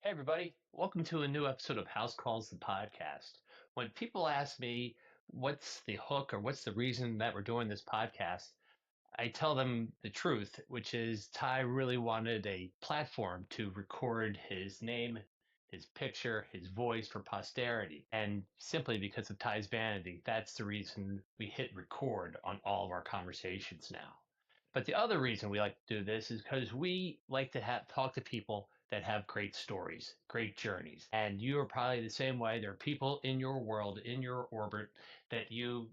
Hey, everybody. Welcome to a new episode of House Calls the Podcast. When people ask me what's the hook or what's the reason that we're doing this podcast, I tell them the truth, which is Ty really wanted a platform to record his name, his picture, his voice for posterity. And simply because of Ty's vanity, that's the reason we hit record on all of our conversations now. But the other reason we like to do this is because we like to talk to people that have great stories, great journeys. And you are probably the same way. There are people in your world, in your orbit, that you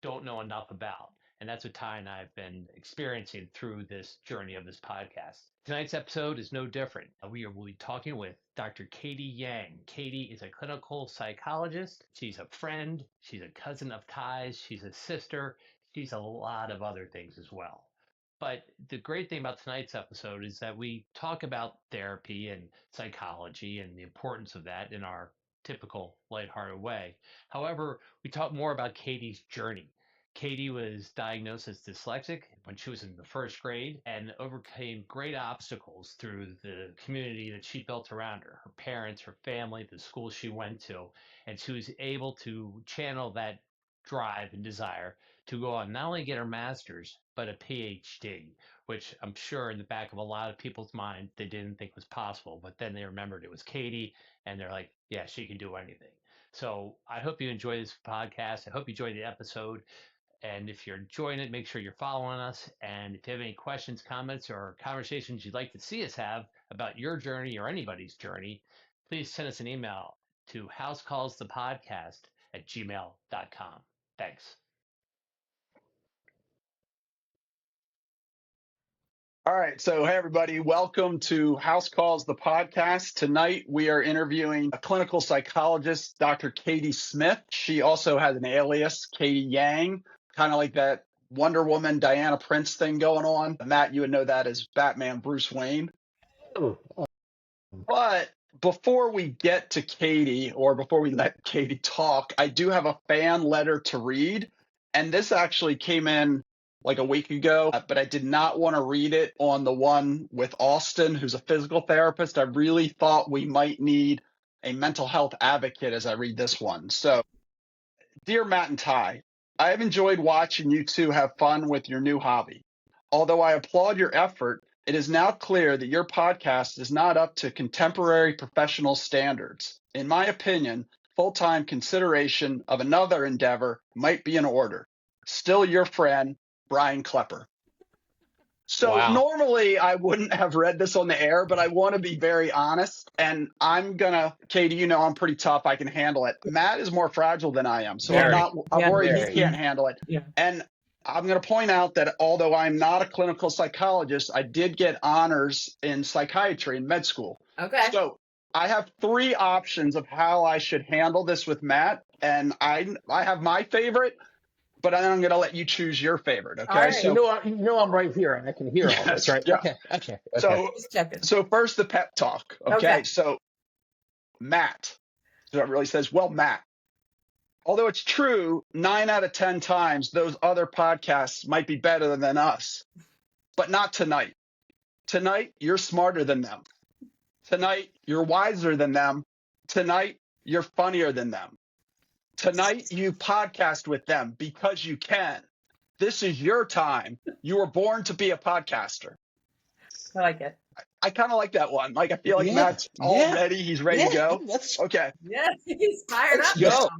don't know enough about. And that's what Ty and I have been experiencing through this journey of this podcast. Tonight's episode is no different. Will be talking with Dr. Katie Yang. Katie is a clinical psychologist. She's a friend. She's a cousin of Ty's. She's a sister. She's a lot of other things as well. But the great thing about tonight's episode is that we talk about therapy and psychology and the importance of that in our typical lighthearted way. However, we talk more about Katie's journey. Katie was diagnosed as dyslexic when she was in the first grade and overcame great obstacles through the community that she built around her parents, her family, the school she went to. And she was able to channel that drive and desire to go on not only get her master's, but a PhD, which I'm sure in the back of a lot of people's mind, they didn't think was possible. But then they remembered it was Katie and they're like, yeah, she can do anything. So I hope you enjoy this podcast. I hope you enjoy the episode. And if you're enjoying it, make sure you're following us. And if you have any questions, comments, or conversations you'd like to see us have about your journey or anybody's journey, please send us an email to housecallsthepodcast@gmail.com. Thanks. All right. So, hey, everybody, welcome to House Calls, the podcast. Tonight, we are interviewing a clinical psychologist, Dr. Katie Smith. She also has an alias, Katie Yang, kind of like that Wonder Woman, Diana Prince thing going on. Matt, you would know that as Batman Bruce Wayne. But before we get to Katie, or before we let Katie talk, I do have a fan letter to read. And this actually came in like a week ago, but I did not want to read it on the one with Austin, who's a physical therapist. I really thought we might need a mental health advocate as I read this one. So, dear Matt and Ty, I have enjoyed watching you two have fun with your new hobby. Although I applaud your effort, it is now clear that your podcast is not up to contemporary professional standards. In my opinion, full-time consideration of another endeavor might be in order. Still your friend, Brian Klepper. So Wow. normally I wouldn't have read this on the air, but I want to be very honest. And I'm going to, Katie, you know, I'm pretty tough. I can handle it. Matt is more fragile than I am. So I'm worried he can't handle it. Yeah. And I'm going to point out that although I'm not a clinical psychologist, I did get honors in psychiatry in med school. Okay. So I have three options of how I should handle this with Matt. And I have my favorite, but then I'm going to let you choose your favorite. Okay. All right. So, You know I'm right here and I can hear all this, right? Yeah. Okay. So, so first the pep talk. Okay. So Matt, so it really says, well, Matt, although it's true, 9 out of 10 times those other podcasts might be better than us, but not tonight. Tonight, you're smarter than them. Tonight, you're wiser than them. Tonight, you're funnier than them. Tonight, you podcast with them because you can. This is your time. You were born to be a podcaster. I like it. I kind of like that one. Like, I feel like Matt's all ready. He's ready to go. Okay. Yes, he's fired up. Let's go.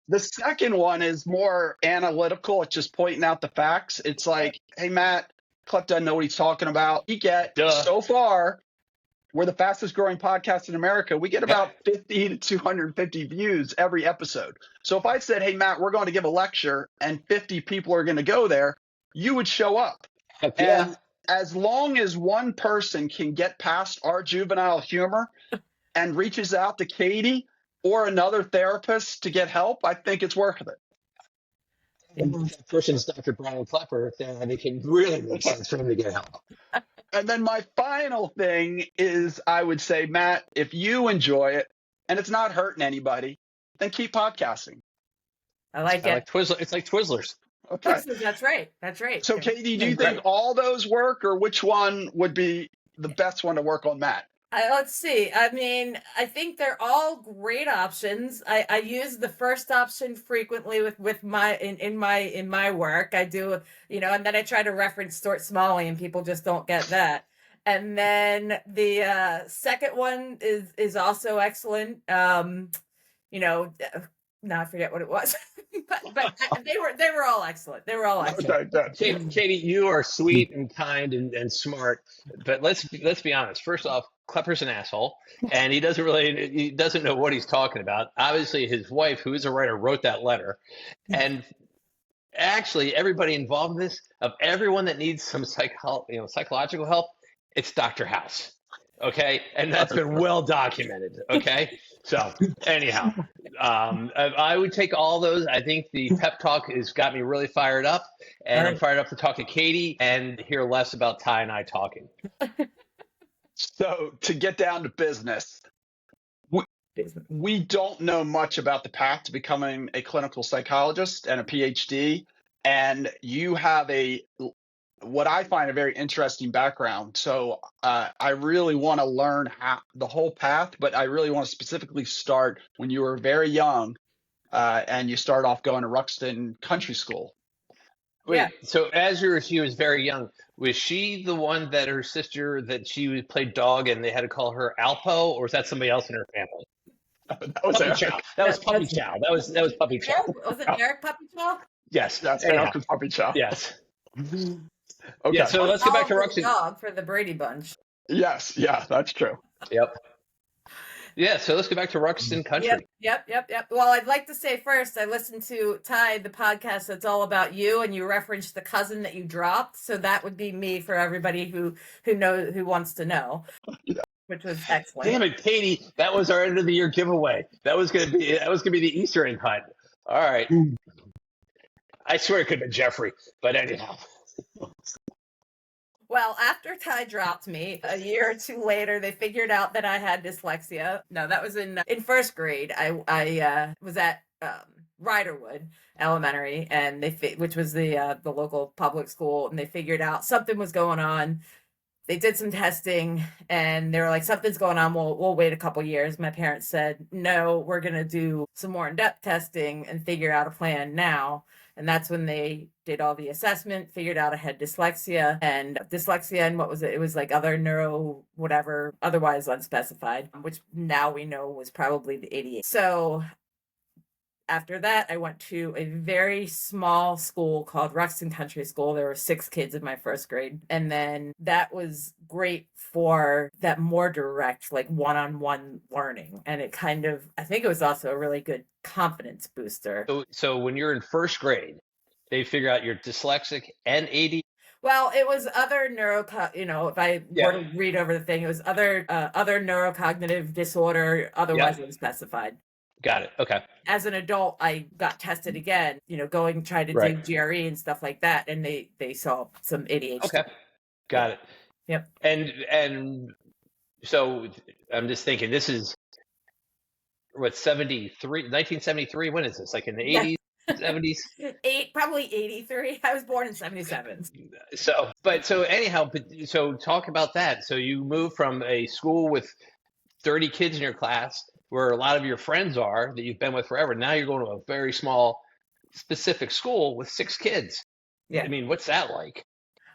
The second one is more analytical. It's just pointing out the facts. It's like, hey, Matt, Clep doesn't know what he's talking about. So far, we're the fastest growing podcast in America. We get about 50 to 250 views every episode. So if I said, hey, Matt, we're going to give a lecture and 50 people are going to go there, you would show up. Heck yeah. And as long as one person can get past our juvenile humor and reaches out to Katie or another therapist to get help, I think it's worth it. And if that person's Dr. Brian Klepper, then it can really make sense for him to get help. And then my final thing is, I would say, Matt, if you enjoy it and it's not hurting anybody, then keep podcasting. I like it. It's like Twizzlers. Okay. That's right. That's right. So, Katie, do you think all those work, or which one would be the best one to work on Matt? Let's see. I mean, I think they're all great options. I use the first option frequently with my in my work. I do, and then I try to reference Stuart Smalley, and people just don't get that. And then the second one is also excellent. Now I forget what it was, but they were all excellent. They were all excellent. Katie, you are sweet and kind and smart, but let's be honest. First off, Klepper's an asshole, and he doesn't know what he's talking about. Obviously, his wife, who is a writer, wrote that letter, and actually, everybody involved in this, of everyone that needs some psychological help, it's Dr. House. Okay, and that's been well documented. Okay, so anyhow, I would take all those. I think the pep talk has got me really fired up, and I'm fired up to talk to Katie and hear less about Ty and I talking. So to get down to business, we don't know much about the path to becoming a clinical psychologist and a PhD, and you have what I find a very interesting background. So I really want to learn the whole path, but I really want to specifically start when you were very young and you start off going to Ruxton Country School. Wait, so as she was very young, was she the one that her sister that she played dog and they had to call her Alpo, or was that somebody else in her family? That was Puppy Chow. That was Puppy Chow. That was Puppy Chow. Was it Eric Puppy Chow? Yes, that's Eric Puppy Chow. Yes. Okay. Yeah, so let's go back to Ruxton. Dog for the Brady Bunch. Yes, yeah, that's true. Yep. Yeah, so let's go back to Ruxton Country. Yep. Well, I'd like to say first, I listened to Ty, the podcast that's all about you, and you referenced the cousin that you dropped. So that would be me for everybody who wants to know. Yeah. Which was excellent. Damn it, Katie! That was our end of the year giveaway. That was gonna be the Easter egg hunt. All right. I swear it could have been Jeffrey, but anyhow. Well, after Ty dropped me, a year or two later, they figured out that I had dyslexia. No, that was in first grade. I was at Riderwood Elementary, and which was the local public school, and they figured out something was going on. They did some testing, and they were like, something's going on. We'll wait a couple years. My parents said, no, we're going to do some more in-depth testing and figure out a plan now. And that's when they did all the assessment, figured out I had dyslexia, and what was it? It was like other neuro, whatever, otherwise unspecified, which now we know was probably the ADHD. So after that, I went to a very small school called Ruxton Country School. There were 6 kids in my first grade. And then that was great for that more direct, like one-on-one learning. And it I think it was also a really good confidence booster. So when you're in first grade, they figure out you're dyslexic and AD. Well, it was other if I were to read over the thing, it was other neurocognitive disorder, otherwise unspecified. Got it. Okay. As an adult, I got tested again, trying to do GRE and stuff like that. And they saw some ADHD. Okay. Got it. Yep. And so I'm just thinking, this is what, 1973? When is this? Like in the 80s, 70s? Probably 83. I was born in 77. So talk about that. So you moved from a school with 30 kids in your class, where a lot of your friends are that you've been with forever. Now you're going to a very small, specific school with 6 kids. Yeah. I mean, what's that like?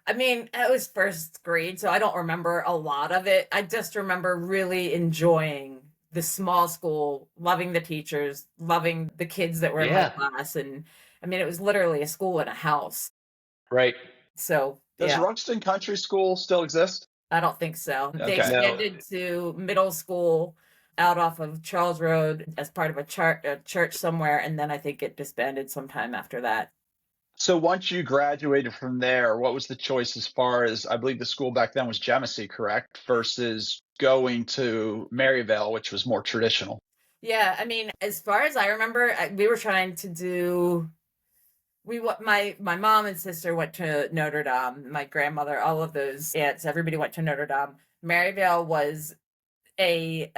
I mean, it was first grade, so I don't remember a lot of it. I just remember really enjoying the small school, loving the teachers, loving the kids that were in my class. And I mean, it was literally a school and a house. Right. So does Ruxton Country School still exist? I don't think so. Okay. They extended to middle school out off of Charles Road as part of a church somewhere, and then I think it disbanded sometime after that. So once you graduated from there, what was the choice as far as, I believe the school back then was Genesee, correct? Versus going to Maryvale, which was more traditional. Yeah, I mean, as far as I remember, we were trying to do. My mom and sister went to Notre Dame. My grandmother, all of those aunts, everybody went to Notre Dame. Maryvale was a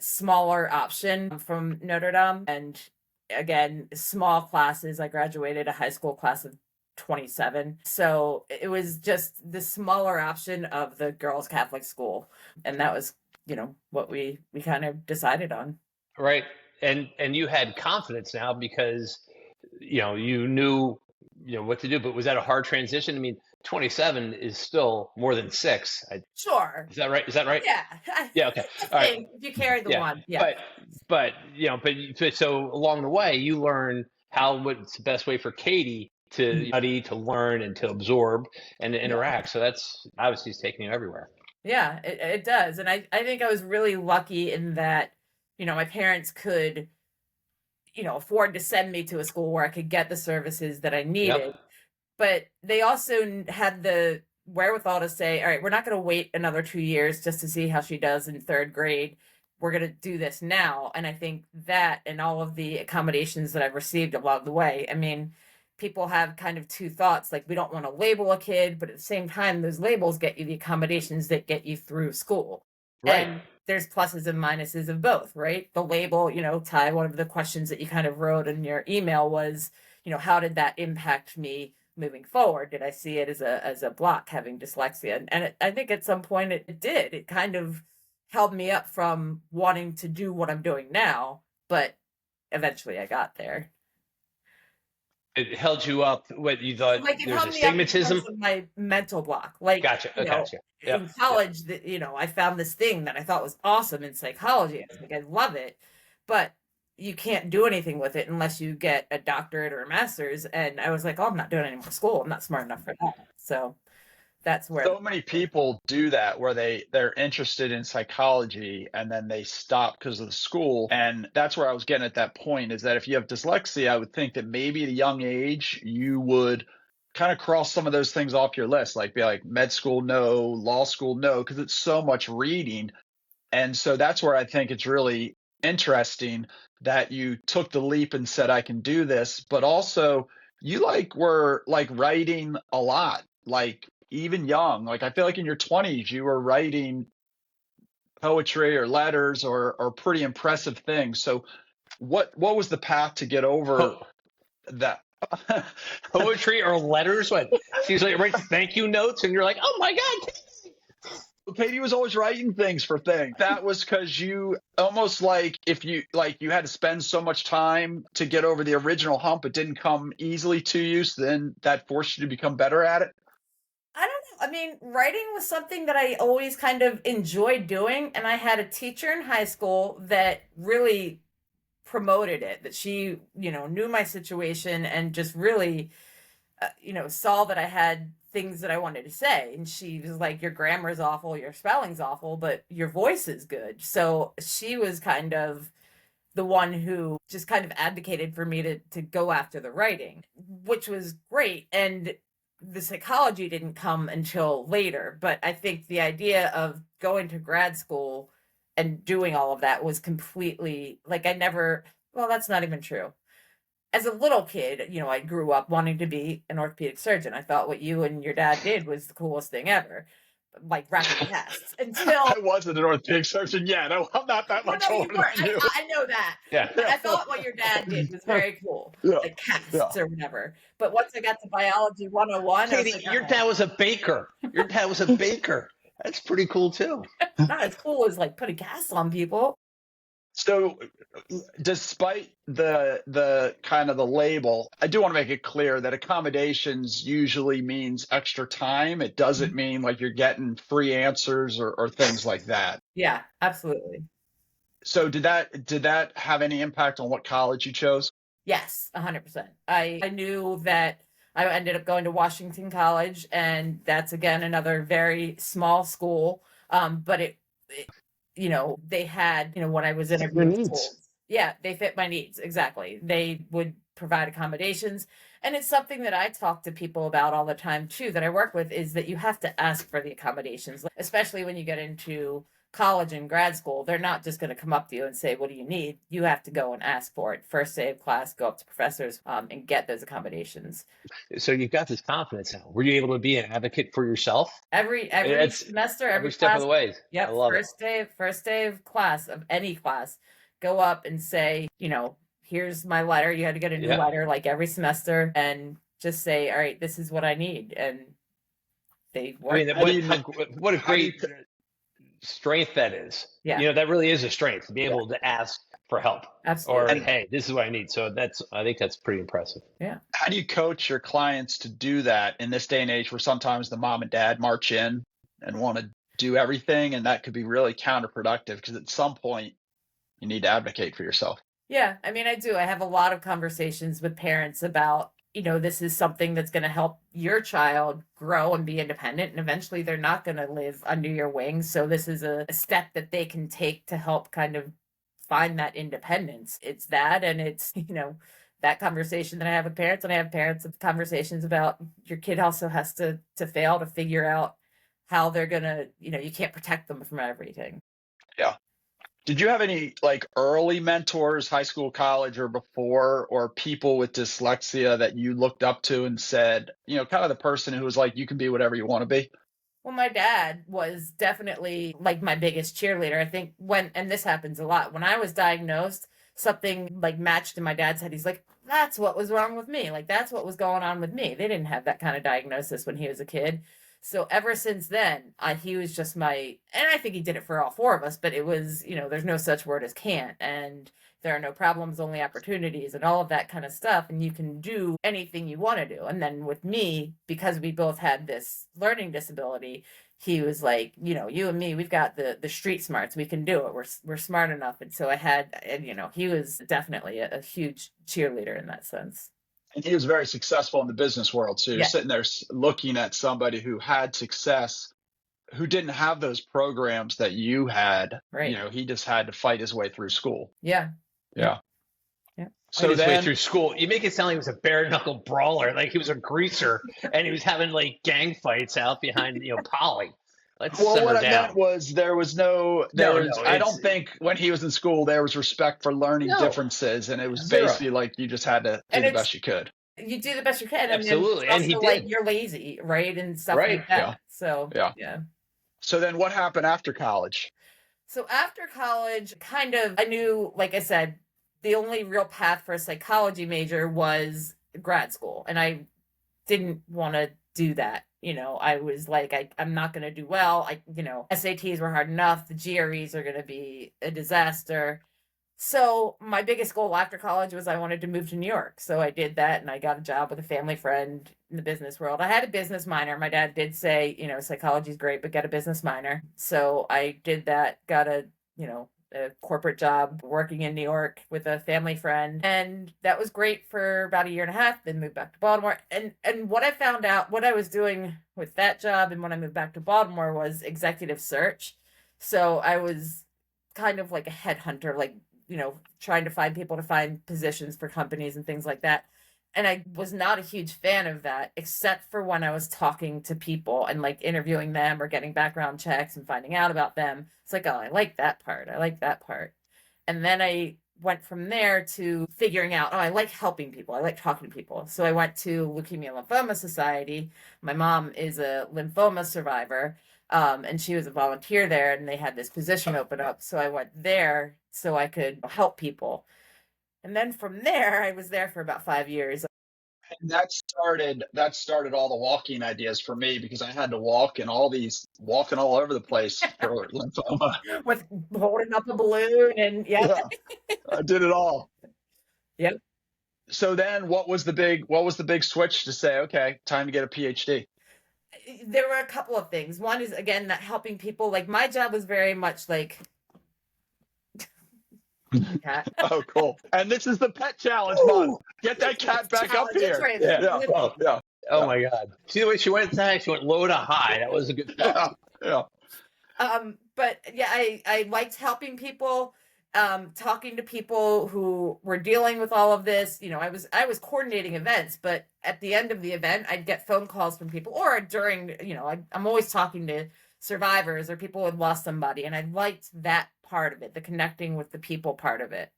smaller option from Notre Dame, and again, small classes. I graduated a high school class of 27, so it was just the smaller option of the girls' Catholic school, and that was what we kind of decided on. Right. And you had confidence now because, you knew, what to do. But was that a hard transition? I mean, 27 is still more than 6. Sure. Is that right? Is that right? Yeah. Yeah. Okay. I All right. think if you carry the Yeah. one, yeah. But so along the way, you learn what's the best way for Katie to study, to learn, and to absorb and to interact. So that's obviously it's taking you everywhere. Yeah, it does. And I think I was really lucky in that, my parents could, afford to send me to a school where I could get the services that I needed. Yep. But they also had the wherewithal to say, all right, we're not going to wait another 2 years just to see how she does in 3rd grade. We're going to do this now. And I think that and all of the accommodations that I've received along the way, I mean, people have kind of two thoughts, like we don't want to label a kid, but at the same time, those labels get you the accommodations that get you through school. Right. And there's pluses and minuses of both, right? The label, Ty, one of the questions that you kind of wrote in your email was, how did that impact me moving forward? Did I see it as a block, having dyslexia? And I think at some point it did. It kind of held me up from wanting to do what I'm doing now, but eventually I got there. It held you up. What you thought? Like it there's held a me up stigmatism. because of my mental block. Like, Gotcha. Gotcha. Yep. in college, that I found this thing that I thought was awesome in psychology. I was like, I love it, but you can't do anything with it unless you get a doctorate or a master's. And I was like, oh, I'm not doing any more school. I'm not smart enough for that. So that's where So many people do that, where they're interested in psychology and then they stop because of the school. And that's where I was getting at that point, is that if you have dyslexia, I would think that maybe at a young age you would kind of cross some of those things off your list, like be like med school, no, law school, no, because it's so much reading. And so that's where I think it's really interesting that you took the leap and said, I can do this. But also you were writing a lot, even young. I feel like in your 20s, you were writing poetry or letters or pretty impressive things. So what was the path to get over that? Poetry or letters? What? She's like, write thank you notes, and you're like, oh my God. Katie was always writing things for things. That was because you almost if you had to spend so much time to get over the original hump, it didn't come easily to you. So then that forced you to become better at it. I don't know. I mean, writing was something that I always kind of enjoyed doing. And I had a teacher in high school that really promoted it, that she, knew my situation and just really, saw that I had things that I wanted to say. And she was like, your grammar's awful, your spelling's awful, but your voice is good. So she was kind of the one who just kind of advocated for me to go after the writing, which was great. And the psychology didn't come until later, but I think the idea of going to grad school and doing all of that was completely that's not even true. As a little kid, I grew up wanting to be an orthopedic surgeon. I thought what you and your dad did was the coolest thing ever, like wrapping casts. Until I wasn't an orthopedic surgeon yet. I'm not that much older than you. I know that. Yeah. But I thought what your dad did was very cool, like casts or whatever. But once I got to biology 101, Katie, your dad was a baker. Your dad was a baker. That's pretty cool too. Not as cool as putting casts on people. So despite the kind of the label, I do want to make it clear that accommodations usually means extra time. It doesn't mean you're getting free answers or things like that. Yeah, absolutely. So did that have any impact on what college you chose? Yes, 100%. I knew that I ended up going to Washington College, and that's again another very small school. But it they had, when I was interviewing schools. Yeah, they fit my needs. Exactly. They would provide accommodations. And it's something that I talk to people about all the time too, that I work with, is that you have to ask for the accommodations, especially when you get into college and grad school. They're not just going to come up to you and say, what do you need? You have to go and ask for it. First day of class, go up to professors and get those accommodations. So you've got this confidence now. Were you able to be an advocate for yourself? Every semester, every step class, of the way. Yep. I love first day of class, of any class, go up and say, here's my letter. You had to get a new letter every semester, and just say, all right, this is what I need. And they work. I mean, what a great strength that is. Yeah. That really is a strength to be able to ask for help or, Absolutely. hey, this is what I need. So I think that's pretty impressive. Yeah. How do you coach your clients to do that in this day and age where sometimes the mom and dad march in and want to do everything, and that could be really counterproductive because at some point you need to advocate for yourself? Yeah, I mean, I do. I have a lot of conversations with parents about, this is something that's going to help your child grow and be independent. And eventually they're not going to live under your wings. So this is a step that they can take to help kind of find that independence. It's that. And it's, that conversation that I have with parents. And I have parents with conversations about your kid also has to fail to figure out how they're going to, you can't protect them from everything. Yeah. Did you have any like early mentors, high school, college, or before, or people with dyslexia that you looked up to and said, kind of the person who was like, you can be whatever you want to be? Well, my dad was definitely like my biggest cheerleader. I think and this happens a lot, when I was diagnosed, something like matched in my dad's head. He's like, that's what was wrong with me. Like, that's what was going on with me. They didn't have that kind of diagnosis when he was a kid. So ever since then, he was just and I think he did it for all four of us, but it was, there's no such word as can't, and there are no problems, only opportunities, and all of that kind of stuff. And you can do anything you want to do. And then with me, because we both had this learning disability, he was like, you and me, we've got the street smarts. We can do it. We're smart enough. And so he was definitely a huge cheerleader in that sense. And he was very successful in the business world. So you're sitting there looking at somebody who had success, who didn't have those programs that you had. Right. He just had to fight his way through school. Yeah. Yeah. So his way through school, you make it sound like he was a bare knuckle brawler, like he was a greaser, and he was having like gang fights out behind Polly. What I meant was I don't think when he was in school there was respect for learning differences, and it was basically like you just had to do the best you could. You do the best you can. Absolutely, and he did. Like, you're lazy, right, and stuff like that. Yeah. So yeah. So then, what happened after college? So after college, I knew, like I said, the only real path for a psychology major was grad school, and I didn't want to do that. I was like, I'm not going to do well. SATs were hard enough. The GREs are going to be a disaster. So my biggest goal after college was I wanted to move to New York. So I did that, and I got a job with a family friend in the business world. I had a business minor. My dad did say, psychology is great, but get a business minor. So I did that, got a corporate job working in New York with a family friend. And that was great for about a year and a half, then moved back to Baltimore. And what I found out, what I was doing with that job and when I moved back to Baltimore was executive search. So I was kind of like a headhunter, like, trying to find people to find positions for companies and things like that. And I was not a huge fan of that, except for when I was talking to people and like interviewing them or getting background checks and finding out about them. It's like, oh, I like that part. And then I went from there to figuring out, I like helping people. I like talking to people. So I went to Leukemia Lymphoma Society. My mom is a lymphoma survivor, and she was a volunteer there, and they had this position open up. So I went there so I could help people. And then from there, I was there for about 5 years. And that started all the walking ideas for me, because I had to walking all over the place for lymphoma. With holding up a balloon and I did it all. Yep. So then what was the big switch to say, okay, time to get a PhD? There were a couple of things. One is, again, that helping people. Like, my job was very much like cat. Oh, cool. And this is the pet challenge month. Get that cat back up here. Right. Yeah. Oh my God. See the way she went back? She went low to high. That was a good thought. Yeah. But yeah, I liked helping people, talking to people who were dealing with all of this. I was coordinating events, but at the end of the event, I'd get phone calls from people, or during, I'm always talking to survivors or people who had lost somebody. And I liked that part of it, the connecting with the people part of it.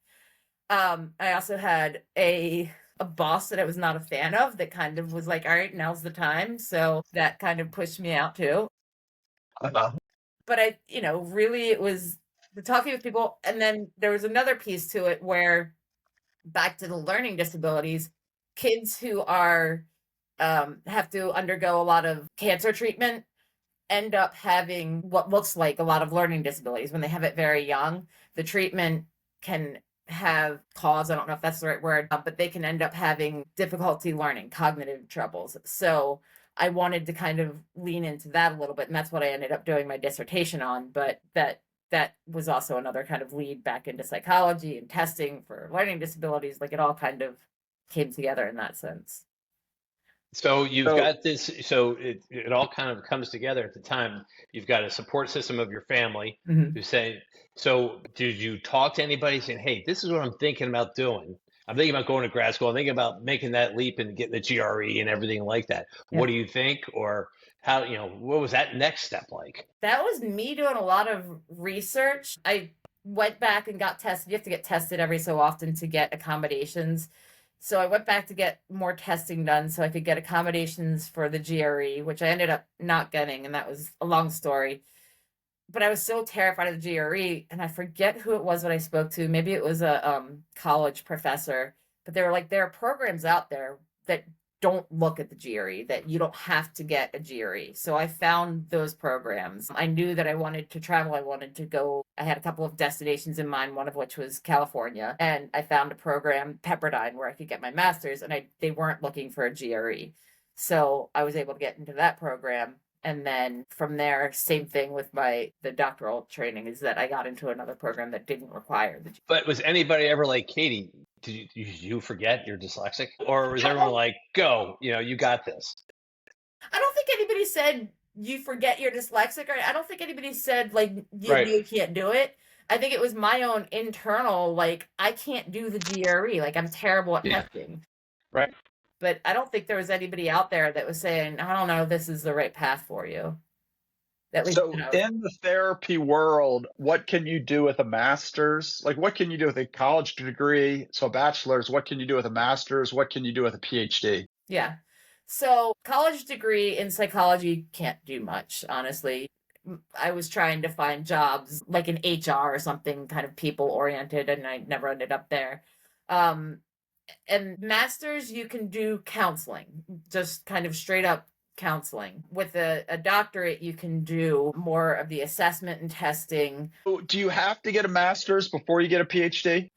I also had a boss that I was not a fan of that kind of was like, all right, now's the time. So that kind of pushed me out too. But really it was the talking with people. And then there was another piece to it where, back to the learning disabilities, kids who are, have to undergo a lot of cancer treatment, end up having what looks like a lot of learning disabilities when they have it very young. The treatment can cause, I don't know if that's the right word, but they can end up having difficulty learning, cognitive troubles. So I wanted to kind of lean into that a little bit, and that's what I ended up doing my dissertation on. But that was also another kind of lead back into psychology and testing for learning disabilities. Like, it all kind of came together in that sense. So you've got this, so it all kind of comes together at the time. You've got a support system of your family who's saying, so did you talk to anybody saying, hey, this is what I'm thinking about doing? I'm thinking about going to grad school. I'm thinking about making that leap and getting the GRE and everything like that. Yeah. What do you think? Or how, what was that next step like? That was me doing a lot of research. I went back and got tested. You have to get tested every so often to get accommodations. So I went back to get more testing done so I could get accommodations for the GRE, which I ended up not getting, and that was a long story. But I was so terrified of the GRE, and I forget who it was that I spoke to. Maybe it was a college professor, but they were like, there are programs out there that don't look at the GRE, that you don't have to get a GRE. So I found those programs. I knew that I wanted to travel. I wanted to go. I had a couple of destinations in mind, one of which was California. And I found a program, Pepperdine, where I could get my master's, and they weren't looking for a GRE. So I was able to get into that program. And then from there, same thing with the doctoral training, is that I got into another program that didn't require the GRE. But was anybody ever like, Katie, did you forget you're dyslexic? Or was everyone like, go, you got this? I don't think anybody said you forget you're dyslexic, or I don't think anybody said like you can't do it. I think it was my own internal, like, I can't do the GRE. Like, I'm terrible at testing. Right. But I don't think there was anybody out there that was saying, I don't know, this is the right path for you. So in the therapy world, what can you do with a master's? Like, what can you do with a college degree? So a bachelor's, what can you do with a master's? What can you do with a PhD? Yeah. So college degree in psychology can't do much, honestly. I was trying to find jobs like in HR or something kind of people oriented, and I never ended up there. And master's, you can do counseling, just kind of straight up counseling. With a doctorate, you can do more of the assessment and testing. Do you have to get a master's before you get a PhD?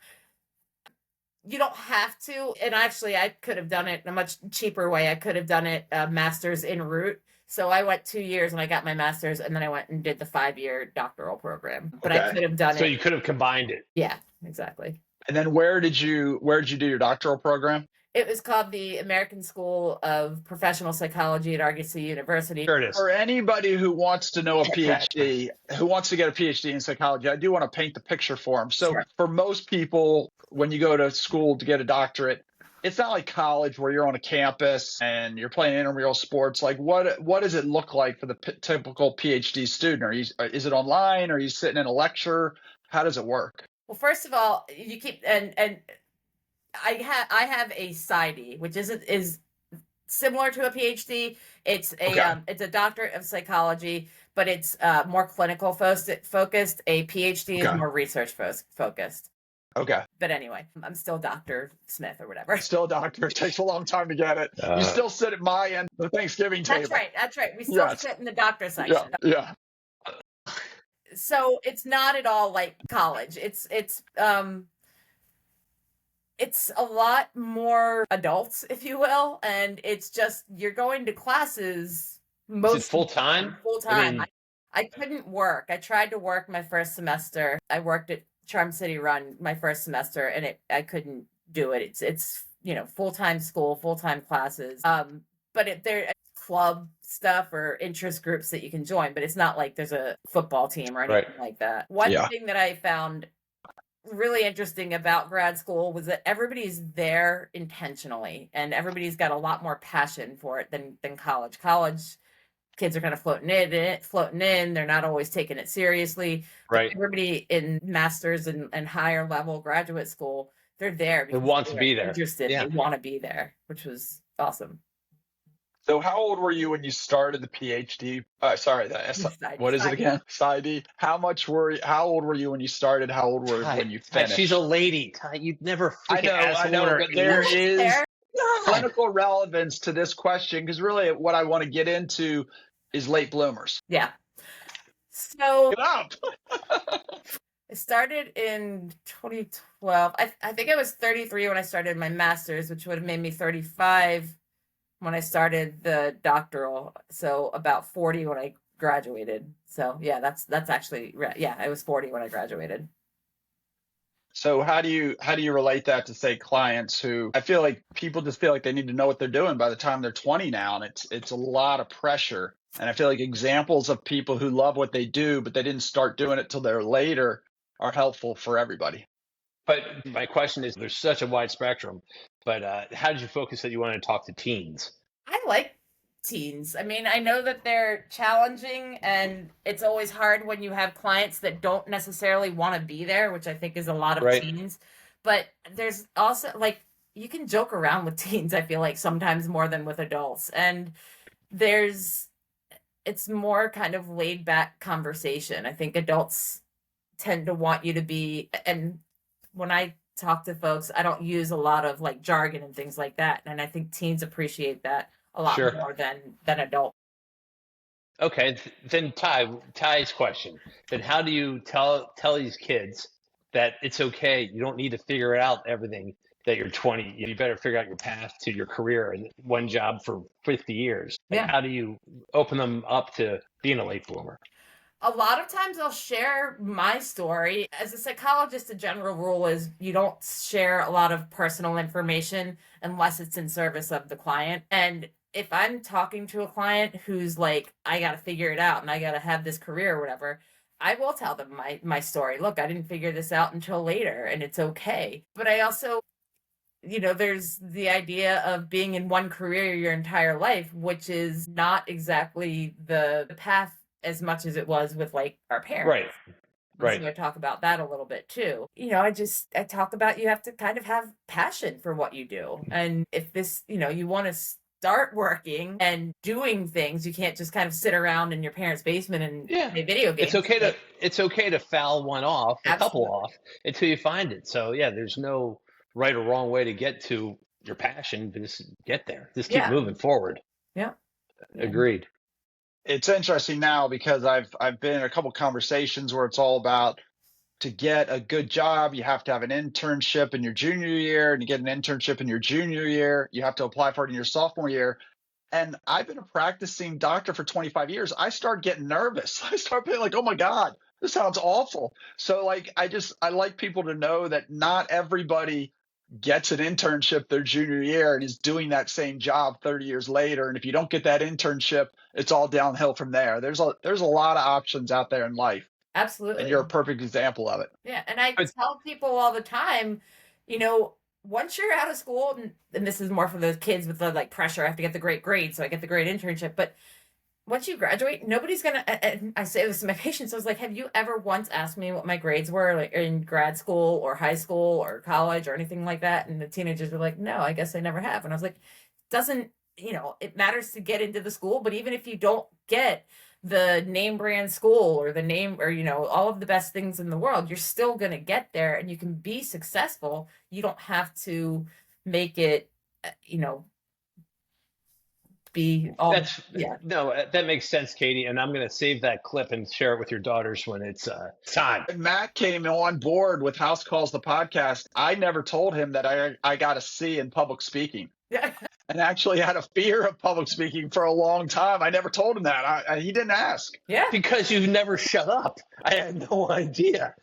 You don't have to. And actually, I could have done it in a much cheaper way. I could have done it master's en route. So I went 2 years and I got my master's, and then I went and did the 5-year doctoral program. But I could have done it. So you could have combined it. Yeah, exactly. And then where did you do your doctoral program? It was called the American School of Professional Psychology at Argosy University. There it is. For anybody who wants to know a PhD, who wants to get a PhD in psychology, I do want to paint the picture for them. So for most people, when you go to school to get a doctorate, it's not like college where you're on a campus and you're playing intramural sports. Like, what does it look like for the typical PhD student? Is it online? Are you sitting in a lecture? How does it work? Well, first of all, you keep and I have a PsyD, which is similar to a PhD. It's a doctorate of psychology, but it's more clinical focused. A PhD is more research focused. Okay. But anyway, I'm still Dr. Smith or whatever. Still doctor. It takes a long time to get it. You still sit at my end of the Thanksgiving table. That's right. We still sit in the doctor section. Yeah. So it's not at all like college. It's a lot more adults, if you will, and it's just you're going to classes most full time. I couldn't work. I tried to work my first semester. I worked at Charm City Run my first semester, and I couldn't do it. It's full-time school, full-time classes. But there club stuff or interest groups that you can join, but it's not like there's a football team or anything like that. One thing that I found really interesting about grad school was that everybody's there intentionally, and everybody's got a lot more passion for it than college. College kids are kind of floating in. They're not always taking it seriously. Right. But everybody in master's and higher level graduate school, they're there. They want to be there. Interested. Yeah. They want to be there, which was awesome. So how old were you when you started the PhD? What is it again? PsyD. How old were you when you started? How old were you when you finished? She's a lady. You'd never I know, but there is clinical relevance to this question, because really what I want to get into is late bloomers. Yeah. So Get up. I started in 2012. I think I was 33 when I started my master's, which would have made me 35 when I started the doctoral. So about 40 when I graduated. So yeah, that's actually right. Yeah, I was 40 when I graduated. So how do you relate that to, say, clients who, I feel like people just feel like they need to know what they're doing by the time they're 20 now, and it's a lot of pressure. And I feel like examples of people who love what they do, but they didn't start doing it till they're later, are helpful for everybody. But my question is, there's such a wide spectrum, but how did you focus that you wanted to talk to teens? I like teens. I mean, I know that they're challenging, and it's always hard when you have clients that don't necessarily want to be there, which I think is a lot of Right. teens. But there's also, like, you can joke around with teens, I feel like, sometimes more than with adults. And it's more kind of laid back conversation. I think adults tend to want you to be, and when I talk to folks, I don't use a lot of like jargon and things like that. And I think teens appreciate that a lot Sure. more than adults. Okay, then Ty's question. Then how do you tell these kids that it's okay? You don't need to figure out everything that you're 20. You better figure out your path to your career and one job for 50 years. Like, Yeah. how do you open them up to being a late bloomer? A lot of times I'll share my story. As a psychologist, the general rule is you don't share a lot of personal information unless it's in service of the client. And if I'm talking to a client who's like, I got to figure it out and I got to have this career or whatever, I will tell them my story. Look, I didn't figure this out until later, and it's okay. But I also, there's the idea of being in one career your entire life, which is not exactly the path as much as it was with like our parents. Right. So I talk about that a little bit too. I talk about, you have to kind of have passion for what you do. And if this, you want to start working and doing things, you can't just kind of sit around in your parents' basement and play video games. It's okay to foul one off, a couple off, until you find it. So yeah, there's no right or wrong way to get to your passion, but just get there. Just keep moving forward. Yeah. Agreed. It's interesting now because I've been in a couple conversations where it's all about, to get a good job, you have to have an internship in your junior year, and you get an internship in your junior year, you have to apply for it in your sophomore year. And I've been a practicing doctor for 25 years. I started getting nervous. I started being like, oh my God, this sounds awful. So like, I like people to know that not everybody gets an internship their junior year and is doing that same job 30 years later. And if you don't get that internship, it's all downhill from there. There's a lot of options out there in life. Absolutely. And you're a perfect example of it. Yeah. And I tell people all the time, once you're out of school, and this is more for the kids with the like pressure, I have to get the great grade, so I get the great internship. But once you graduate, nobody's gonna, and I say this to my patients, I was like, have you ever once asked me what my grades were, like in grad school or high school or college or anything like that? And the teenagers were like, no, I guess I never have. And I was like, it matters to get into the school, but even if you don't get the name brand school or the name or, all of the best things in the world, you're still going to get there and you can be successful. You don't have to make it, be all. No, that makes sense, Katie. And I'm going to save that clip and share it with your daughters when it's time. When Matt came on board with House Calls the podcast, I never told him that I got a C in public speaking. Yeah. And actually had a fear of public speaking for a long time. I never told him that. He didn't ask. Yeah. Because you never shut up. I had no idea.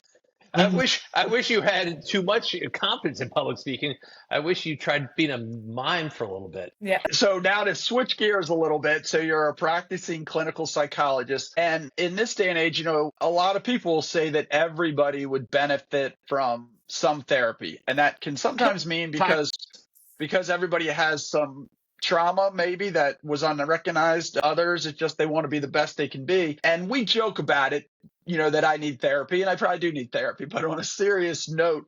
I wish you had too much confidence in public speaking. I wish you tried being a mime for a little bit. Yeah. So now to switch gears a little bit. So you're a practicing clinical psychologist. And in this day and age, a lot of people say that everybody would benefit from some therapy. And that can sometimes mean because everybody has some trauma maybe that was unrecognized. Others, it's just they want to be the best they can be. And we joke about it, that I need therapy, and I probably do need therapy. But on a serious note,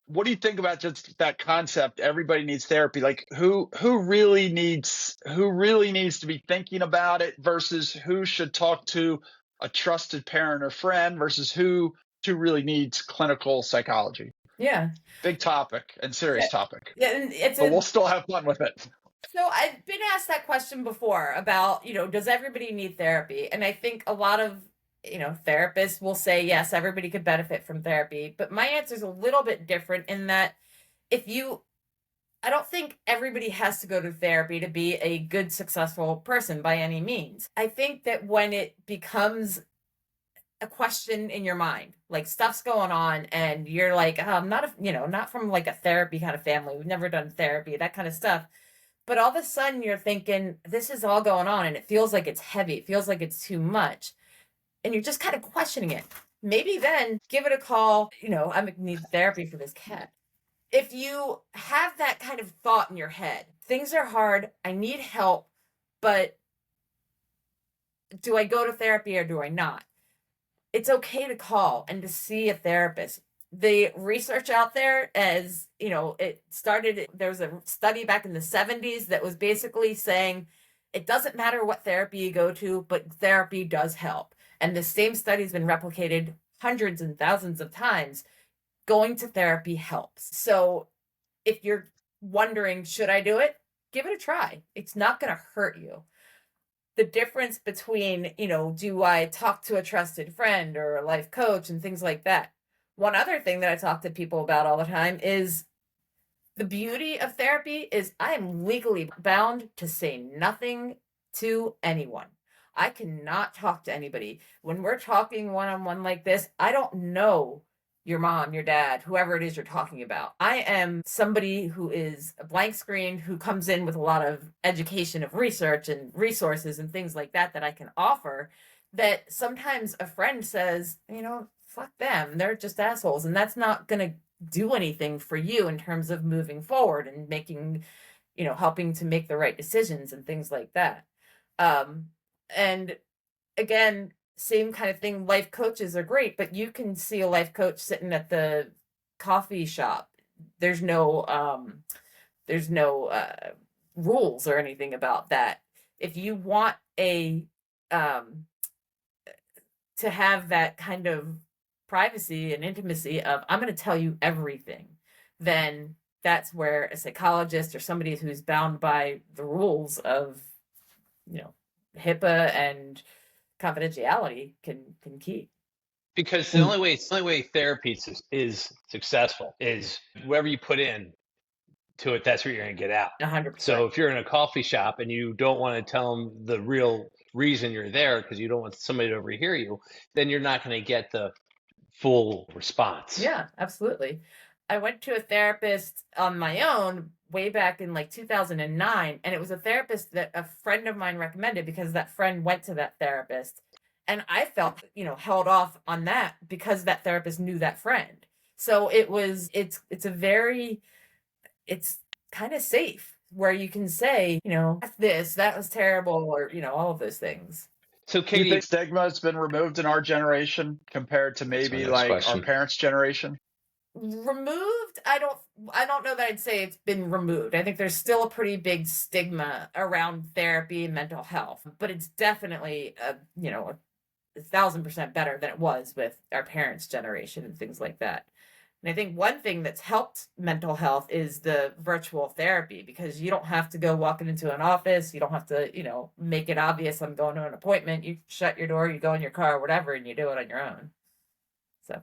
what do you think about just that concept? Everybody needs therapy. Like who really needs to be thinking about it versus who should talk to a trusted parent or friend versus who really needs clinical psychology? Yeah. Big topic and serious topic. Yeah, and but we'll still have fun with it. So I've been asked that question before about, does everybody need therapy? And I think a lot of, therapists will say, yes, everybody could benefit from therapy. But my answer is a little bit different in that if you, I don't think everybody has to go to therapy to be a good, successful person by any means. I think that when it becomes a question in your mind, like stuff's going on and you're like, oh, I'm not, not from like a therapy kind of family. We've never done therapy, that kind of stuff. But all of a sudden you're thinking, this is all going on and it feels like it's heavy. It feels like it's too much. And you're just kind of questioning it. Maybe then give it a call. I need therapy for this cat. If you have that kind of thought in your head, things are hard, I need help, but do I go to therapy or do I not? It's okay to call and to see a therapist. The research out there, as it started, there was a study back in the 70s that was basically saying it doesn't matter what therapy you go to, but therapy does help. And the same study has been replicated hundreds and thousands of times. Going to therapy helps. So if you're wondering, should I do it? Give it a try. It's not going to hurt you. The difference between, do I talk to a trusted friend or a life coach and things like that? One other thing that I talk to people about all the time is the beauty of therapy is I am legally bound to say nothing to anyone. I cannot talk to anybody. When we're talking one-on-one like this, I don't know your mom, your dad, whoever it is you're talking about. I am somebody who is a blank screen, who comes in with a lot of education of research and resources and things like that I can offer, that sometimes a friend says, fuck them, they're just assholes. And that's not going to do anything for you in terms of moving forward and making, helping to make the right decisions and things like that. And again, same kind of thing. Life coaches are great, but you can see a life coach sitting at the coffee shop. There's no rules or anything about that. If you want to have that kind of privacy and intimacy of, I'm going to tell you everything, then that's where a psychologist or somebody who's bound by the rules of, HIPAA and confidentiality can keep. Because the only way therapy is successful is whoever you put in to it, that's what you're going to get out. 100%. So if you're in a coffee shop and you don't want to tell them the real reason you're there because you don't want somebody to overhear you, then you're not going to get the full response. Yeah, absolutely. I went to a therapist on my own way back in like 2009, and it was a therapist that a friend of mine recommended because that friend went to that therapist. And I felt, held off on that because that therapist knew that friend. So it's kind of safe where you can say, that was terrible, or, all of those things. So Do Katie, you think stigma has been removed in our generation compared to maybe like our parents' generation? Removed, I don't know that I'd say it's been removed. I think there's still a pretty big stigma around therapy and mental health, but it's definitely 1,000% better than it was with our parents' generation and things like that. And I think one thing that's helped mental health is the virtual therapy, because you don't have to go walking into an office. You don't have to, make it obvious I'm going to an appointment. You shut your door, you go in your car, whatever, and you do it on your own. So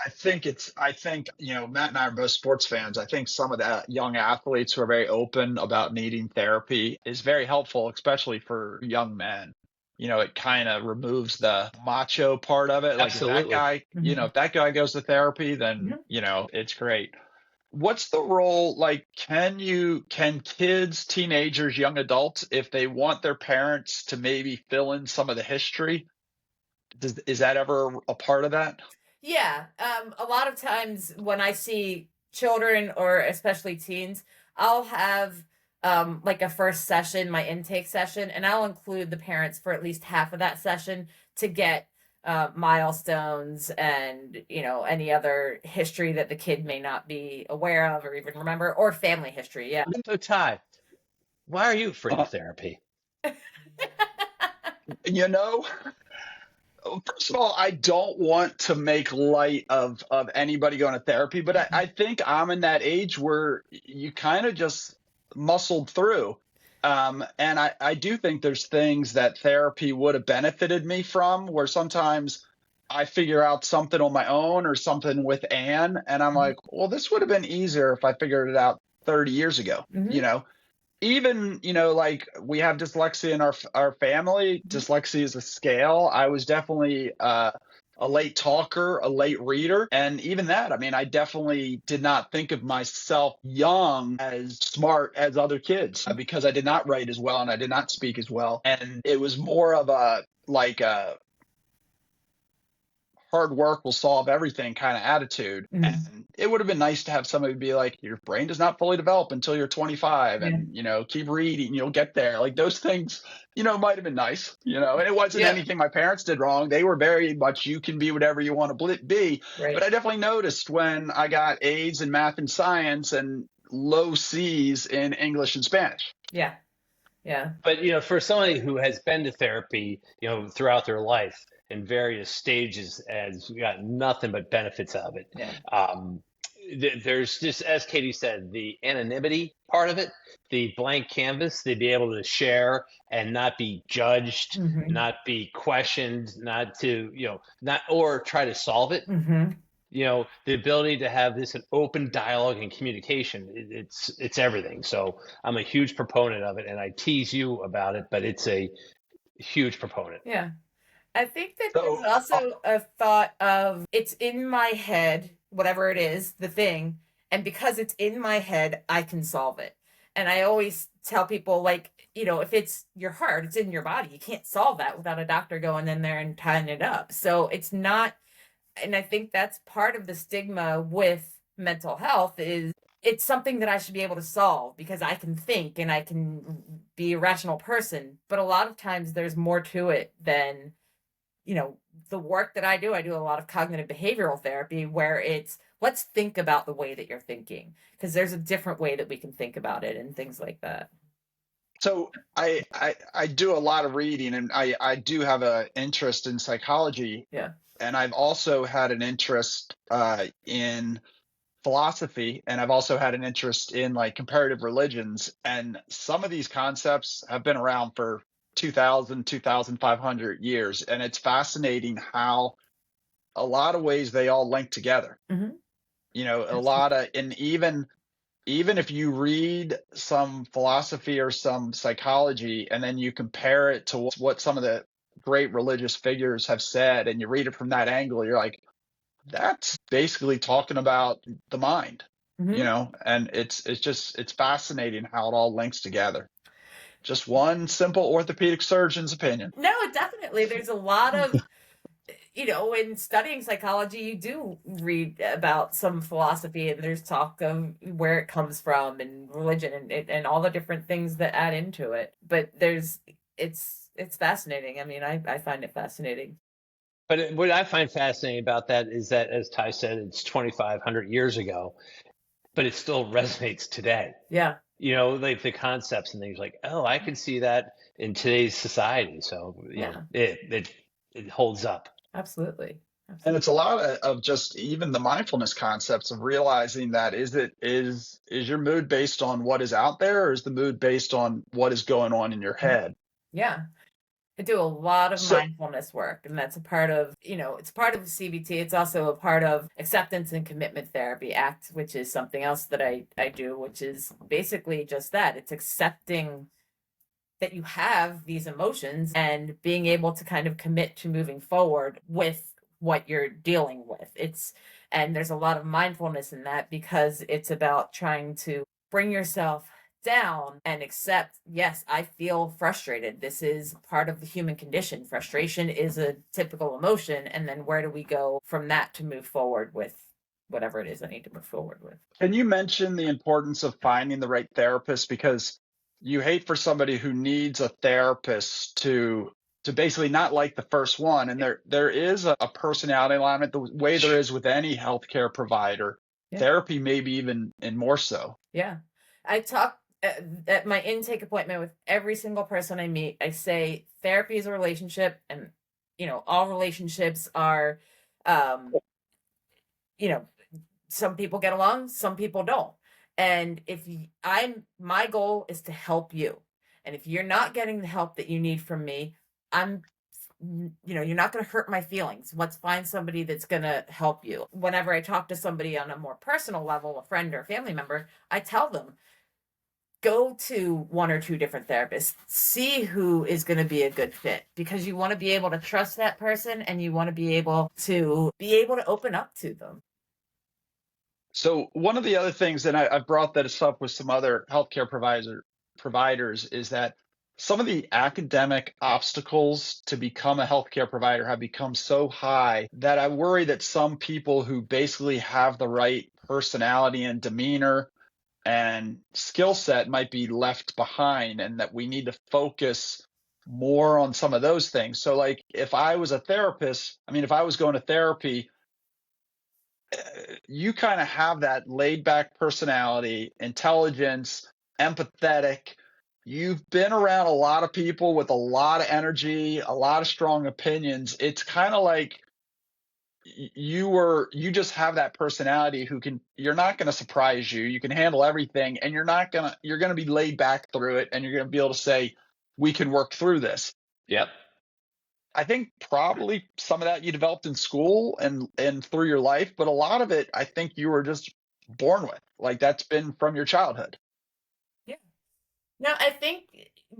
I think, Matt and I are both sports fans. I think some of the young athletes who are very open about needing therapy is very helpful, especially for young men. It kind of removes the macho part of it. Like, absolutely. if that guy goes to therapy, then, it's great. What's the role? Like, can kids, teenagers, young adults, if they want their parents to maybe fill in some of the history, is that ever a part of that? Yeah. A lot of times when I see children or especially teens, I'll have like a first session, my intake session, and I'll include the parents for at least half of that session to get milestones and, any other history that the kid may not be aware of or even remember, or family history. Yeah. So Ty, why are you afraid of therapy? First of all, I don't want to make light of anybody going to therapy, but I think I'm in that age where you kind of just muscled through. And I do think there's things that therapy would have benefited me from, where sometimes I figure out something on my own or something with Anne, and I'm like, well, this would have been easier if I figured it out 30 years ago, Mm-hmm. Even, like we have dyslexia in our family. Mm-hmm. Dyslexia is a scale. I was definitely a late talker, a late reader. And even that, I mean, I definitely did not think of myself young as smart as other kids because I did not write as well and I did not speak as well. And it was more of a hard work will solve everything kind of attitude. Mm-hmm. And it would have been nice to have somebody be like, your brain does not fully develop until you're 25 and, keep reading, you'll get there. Like those things, might have been nice, and it wasn't anything my parents did wrong. They were very much, you can be whatever you want to be. Right. But I definitely noticed when I got A's in math and science and low C's in English and Spanish. Yeah. Yeah. But, for somebody who has been to therapy, throughout their life in various stages has got nothing but benefits out of it. Yeah. There's just, as Katie said, the anonymity part of it, the blank canvas, to be able to share and not be judged, Mm-hmm. not be questioned, not to, not or try to solve it. Mm-hmm. The ability to have this an open dialogue and communication, it's everything. So I'm a huge proponent of it, and I tease you about it, but it's a huge proponent. Yeah. I think that there's also a thought of it's in my head, whatever it is, the thing, and because it's in my head, I can solve it. And I always tell people, like, if it's your heart, it's in your body. You can't solve that without a doctor going in there and tying it up. So it's not, and I think that's part of the stigma with mental health is it's something that I should be able to solve because I can think and I can be a rational person. But a lot of times there's more to it than the work that I do a lot of cognitive behavioral therapy where it's, let's think about the way that you're thinking, because there's a different way that we can think about it and things like that. So I do a lot of reading, and I do have an interest in psychology. Yeah. And I've also had an interest in philosophy, and I've also had an interest in like comparative religions. And some of these concepts have been around for 2,000, 2,500 years. And it's fascinating how a lot of ways they all link together. Mm-hmm. A lot of, and even if you read some philosophy or some psychology and then you compare it to what some of the great religious figures have said, and you read it from that angle, you're like, that's basically talking about the mind, and it's fascinating how it all links together. Just one simple orthopedic surgeon's opinion. No, definitely. There's a lot of, in studying psychology, you do read about some philosophy and there's talk of where it comes from and religion and all the different things that add into it. But it's fascinating. I mean, I find it fascinating. But what I find fascinating about that is that, as Ty said, it's 2,500 years ago, but it still resonates today. Yeah. Like the concepts and things like, oh, I can see that in today's society. So, it holds up. Absolutely. And it's a lot of just even the mindfulness concepts of realizing that is your mood based on what is out there, or is the mood based on what is going on in your head? Yeah. I do a lot of mindfulness work, and that's a part of, it's part of CBT. It's also a part of acceptance and commitment therapy ACT, which is something else that I do, which is basically just that. It's accepting that you have these emotions and being able to kind of commit to moving forward with what you're dealing with. And there's a lot of mindfulness in that because it's about trying to bring yourself down and accept, yes, I feel frustrated. This is part of the human condition. Frustration is a typical emotion. And then where do we go from that to move forward with whatever it is I need to move forward with? Can you mention the importance of finding the right therapist? Because you hate for somebody who needs a therapist to basically not like the first one. And there is a personality alignment, the way there is with any healthcare provider. Yeah. Therapy maybe even and more so. Yeah. I talk at my intake appointment with every single person I meet. I say therapy is a relationship, and all relationships are some people get along, some people don't. And my goal is to help you. And if you're not getting the help that you need from me, I'm, you're not going to hurt my feelings. Let's find somebody that's going to help you. Whenever I talk to somebody on a more personal level, a friend or a family member, I tell them, go to one or two different therapists, see who is going to be a good fit, because you want to be able to trust that person and you want to be able to open up to them. So one of the other things, and I've brought this up with some other healthcare providers, is that some of the academic obstacles to become a healthcare provider have become so high that I worry that some people who basically have the right personality and demeanor and skill set might be left behind, and that we need to focus more on some of those things. So like if I was a therapist, if I was going to therapy, you kind of have that laid back personality, intelligence, empathetic. You've been around a lot of people with a lot of energy, a lot of strong opinions. It's kind of like you just have that personality you're not going to surprise you. You can handle everything, and you're going to be laid back through it, and you're going to be able to say, we can work through this. Yep. I think probably some of that you developed in school and through your life, but a lot of it, I think you were just born with. Like that's been from your childhood. Yeah. No, I think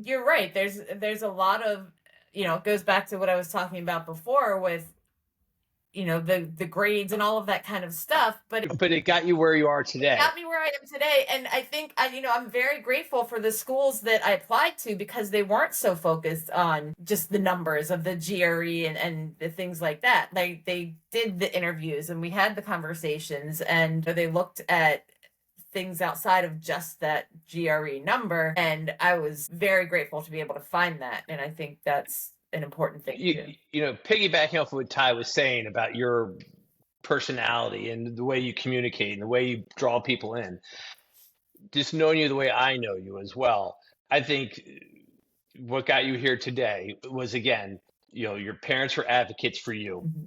you're right. There's a lot of, it goes back to what I was talking about before with, the grades and all of that kind of stuff. But it got you where you are today. It got me where I am today. And I think, I'm very grateful for the schools that I applied to, because they weren't so focused on just the numbers of the GRE and the things like that. They did the interviews and we had the conversations, and they looked at things outside of just that GRE number. And I was very grateful to be able to find that. And I think that's an important thing too. Piggybacking off of what Ty was saying about your personality and the way you communicate and the way you draw people in, just knowing you the way I know you as well, I think what got you here today was, again, your parents were advocates for you. Mm-hmm.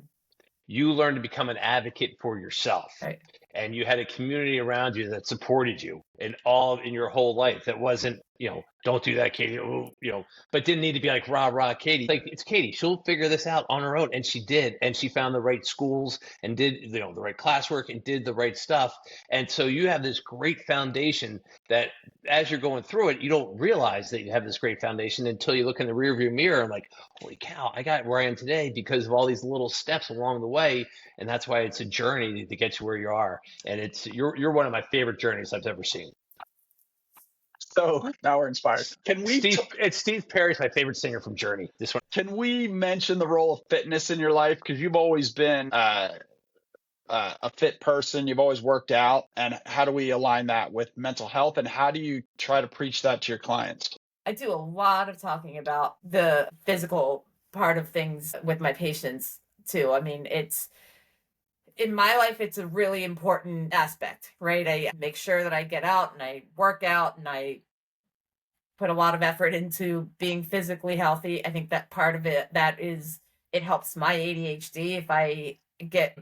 You learned to become an advocate for yourself. Right. And you had a community around you that supported you in your whole life. That wasn't, don't do that, Katie, but didn't need to be like, rah, rah, Katie. Like, it's Katie. She'll figure this out on her own. And she did. And she found the right schools and did, the right classwork and did the right stuff. And so you have this great foundation that as you're going through it, you don't realize that you have this great foundation until you look in the rearview mirror and like, holy cow, I got where I am today because of all these little steps along the way. And that's why it's a journey to get you where you are. And you're one of my favorite journeys I've ever seen. So now we're inspired. It's Steve Perry's my favorite singer from Journey. This one. Can we mention the role of fitness in your life? Because you've always been a fit person. You've always worked out. And how do we align that with mental health? And how do you try to preach that to your clients? I do a lot of talking about the physical part of things with my patients too. In my life, it's a really important aspect, right? I make sure that I get out and I work out and I put a lot of effort into being physically healthy. I think that part of it, it helps my ADHD. If I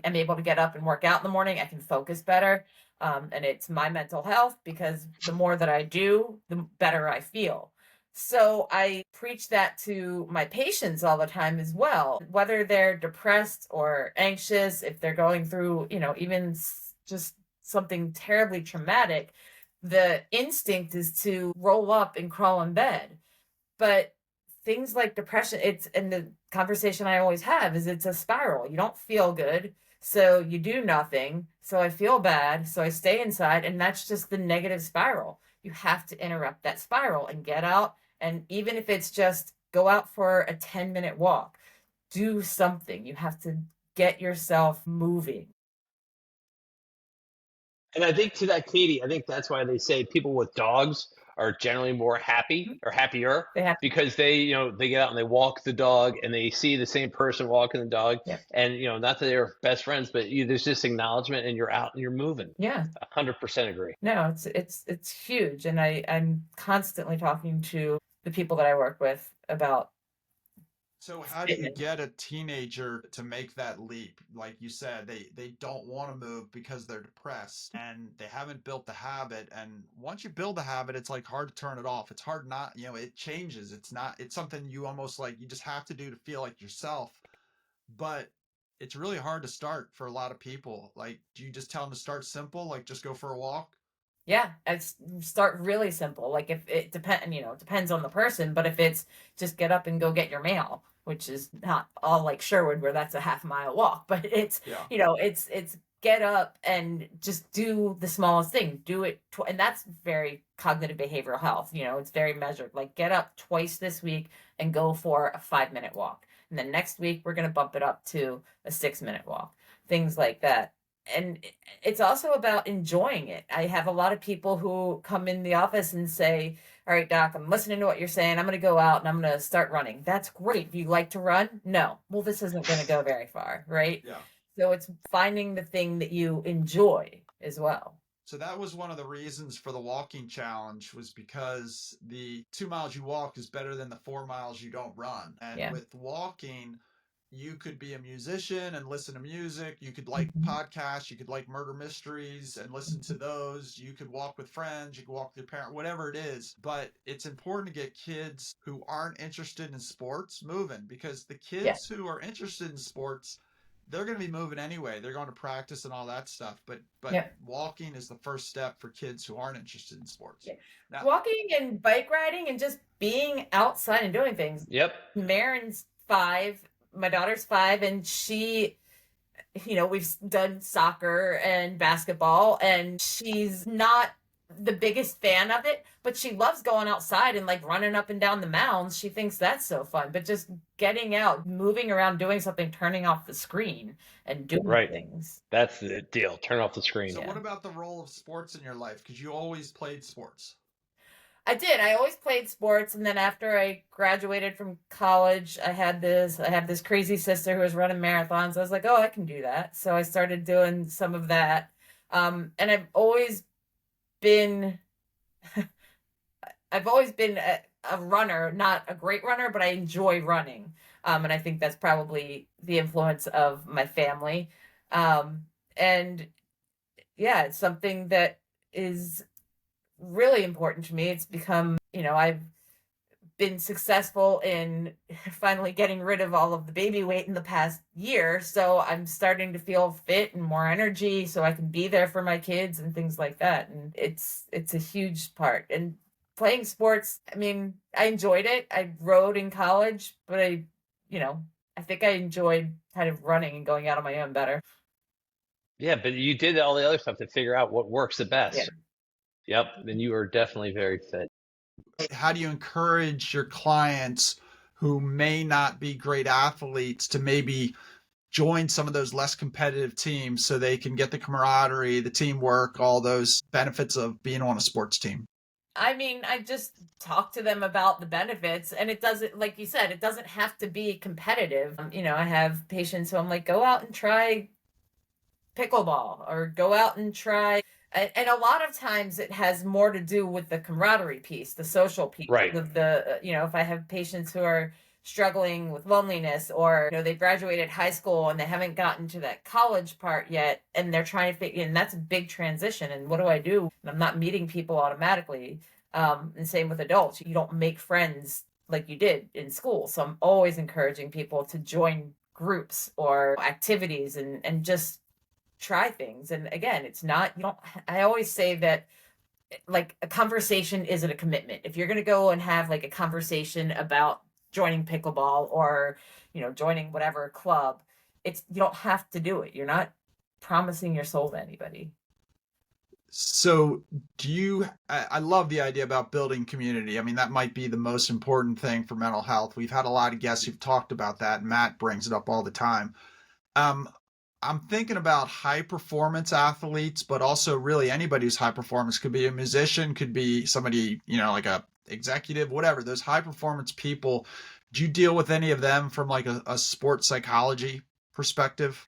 am able to get up and work out in the morning, I can focus better. And it's my mental health, because the more that I do, the better I feel. So I preach that to my patients all the time as well, whether they're depressed or anxious, if they're going through, even just something terribly traumatic, the instinct is to roll up and crawl in bed. But things like depression, and the conversation I always have is it's a spiral. You don't feel good, so you do nothing. So I feel bad, so I stay inside, and that's just the negative spiral. You have to interrupt that spiral and get out. And even if it's just go out for a 10-minute walk, do something. You have to get yourself moving. And I think to that, Katie, I think that's why they say people with dogs are generally more happy or happier, because they get out and they walk the dog and they see the same person walking the dog. Yeah. And, not that they're best friends, but there's this acknowledgement and you're out and you're moving. Yeah. 100% agree. No, it's huge. And I'm constantly talking to the people that I work with about So how do you fitness. get a teenager to make that leap? Like you said, they don't want to move because they're depressed and they haven't built the habit. And once you build the habit, it's like hard to turn it off. It's hard not, it changes. It's something you almost like you just have to do to feel like yourself. But it's really hard to start for a lot of people. Like, do you just tell them to start simple, like just go for a walk? Yeah, I start really simple. Like if it depends on the person, but if it's just get up and go get your mail, which is not all like Sherwood where that's a half-mile walk, but it's, Yeah. it's get up and just do the smallest thing. Do it and that's very cognitive behavioral health. It's very measured. Like get up twice this week and go for a 5-minute walk. And then next week we're going to bump it up to a 6-minute walk. Things like that. And it's also about enjoying it. I have a lot of people who come in the office and say, all right, doc, I'm listening to what you're saying. I'm going to go out and I'm going to start running. That's great. Do you like to run? No. Well, this isn't going to go very far, right? Yeah. So it's finding the thing that you enjoy as well. So that was one of the reasons for the walking challenge, was because the 2 miles you walk is better than the 4 miles you don't run. And Yeah. with walking, you could be a musician and listen to music. You could like Mhm. podcasts. You could like murder mysteries and listen to those. You could walk with friends. You could walk with your parent, whatever it is. But it's important to get kids who aren't interested in sports moving, because the Yeah. kids who are interested in sports, they're going to be moving anyway. They're going to practice and all that stuff. But Yeah. walking is the first step for kids who aren't interested in sports. Yeah. Now, Walking and bike riding and just being outside and doing things. Yep. Marin's 5, my daughter's 5, and she, we've done soccer and basketball, and she's not the biggest fan of it, but she loves going outside and like running up and down the mounds. She thinks that's so fun, but just getting out, moving around, doing something, turning off the screen and doing Right. things. That's the deal. Turn off the screen. so Yeah. what about the role of sports in your life? Because you always played sports. I did. I always played sports, and then after I graduated from college, I have this crazy sister who was running marathons. I was like, oh, I can do that. So I started doing some of that. And I've always been a runner, not a great runner, but I enjoy running. And I think that's probably the influence of my family. And yeah, it's something that is really important to me. It's become, I've been successful in finally getting rid of all of the baby weight in the past year. So I'm starting to feel fit and more energy so I can be there for my kids and things like that. And it's a huge part. And playing sports, I mean, I enjoyed it. I rode in college, but I think I enjoyed kind of running and going out on my own better. Yeah, but you did all the other stuff to figure out what works the best. Yeah. Yep. And you are definitely very fit. How do you encourage your clients who may not be great athletes to maybe join some of those less competitive teams so they can get the camaraderie, the teamwork, all those benefits of being on a sports team? I mean, I just talk to them about the benefits, and it doesn't, like you said, it doesn't have to be competitive. I have patients who I'm like, go out and try pickleball or go out and try. And a lot of times it has more to do with the camaraderie piece, the social piece. Right. Of the, if I have patients who are struggling with loneliness, or they graduated high school and they haven't gotten to that college part yet, and they're trying to figure, and that's a big transition. And what do I do? And I'm not meeting people automatically. And same with adults. You don't make friends like you did in school. So I'm always encouraging people to join groups or activities and just try things. And again, I always say that like a conversation isn't a commitment. If you're going to go and have like a conversation about joining pickleball or, joining whatever club, you don't have to do it. You're not promising your soul to anybody. So I love the idea about building community. I mean, that might be the most important thing for mental health. We've had a lot of guests who've talked about that. And Matt brings it up all the time. I'm thinking about high performance athletes, but also really anybody who's high performance. Could be a musician, could be somebody, like a executive, whatever. Those high performance people, do you deal with any of them from like a sports psychology perspective?